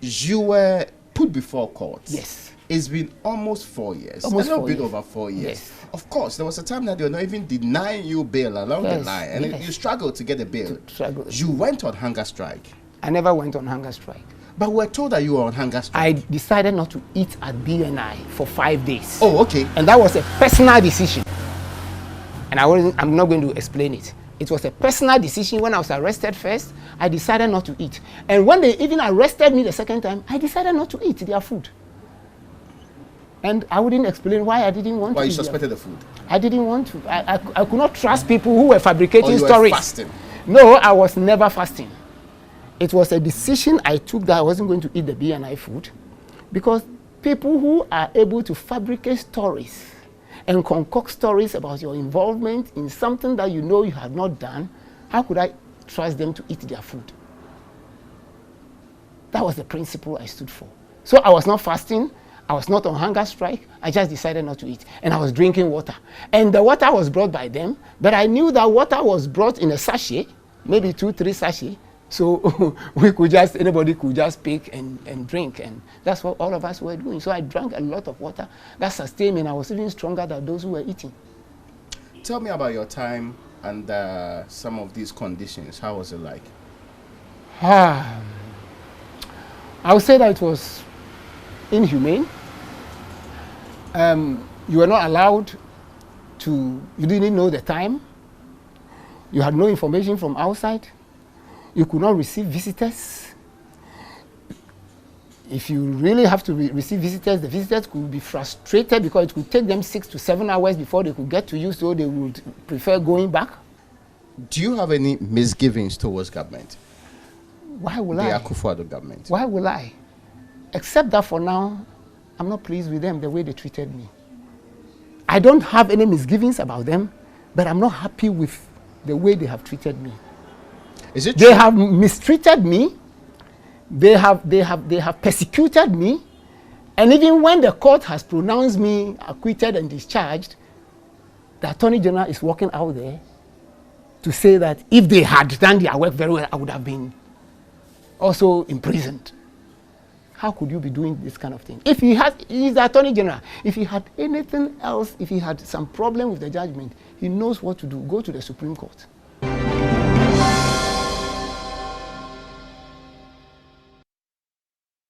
you were put before court. Yes. It's been almost 4 years. Almost a little 4 bit years. over 4 years. Yes. Of course, there was a time that they were not even denying you bail along the Yes, line, and yes. you struggled to get a bail. Struggle. You went on hunger strike. I never went on hunger strike. But we're told that you were on hunger strike. I decided not to eat at BNI for 5 days. Oh, okay. And that was a personal decision. And I'm not going to explain it. It was a personal decision. When I was arrested first, I decided not to eat. And when they even arrested me the second time, I decided not to eat their food. And I wouldn't explain why I didn't want to. Why you suspected the food? I didn't want to. I could not trust people who were fabricating Or you stories. were fasting? No, I was never fasting. It was a decision I took that I wasn't going to eat the BNI food, because people who are able to fabricate stories and concoct stories about your involvement in something that you know you have not done, how could I trust them to eat their food? That was the principle I stood for. So I was not fasting. I was not on hunger strike. I just decided not to eat. And I was drinking water. And the water was brought by them, but I knew that water was brought in a sachet, maybe 2-3 sachets. So anybody could just pick and drink. And that's what all of us were doing. So I drank a lot of water. That sustained me, and I was even stronger than those who were eating. Tell me about your time under some of these conditions. How was it like? I would say that it was inhumane. You were not allowed to, you didn't know the time. You had no information from outside. You could not receive visitors. If you really have to receive visitors, the visitors could be frustrated because it could take them 6 to 7 hours before they could get to you, so they would prefer going back. Do you have any misgivings towards government? Why will The I? Akufo-Addo government. Why will I? Except that for now, I'm not pleased with them the way they treated me. I don't have any misgivings about them, but I'm not happy with the way they have treated me. Is it They true? have mistreated me. They have persecuted me. And even when the court has pronounced me acquitted and discharged, the Attorney General is walking out there to say that if they had done their work very well, I would have been also imprisoned. How could you be doing this kind of thing? If he's the Attorney General, if he had anything else, if he had some problem with the judgment, he knows what to do. Go to the Supreme Court.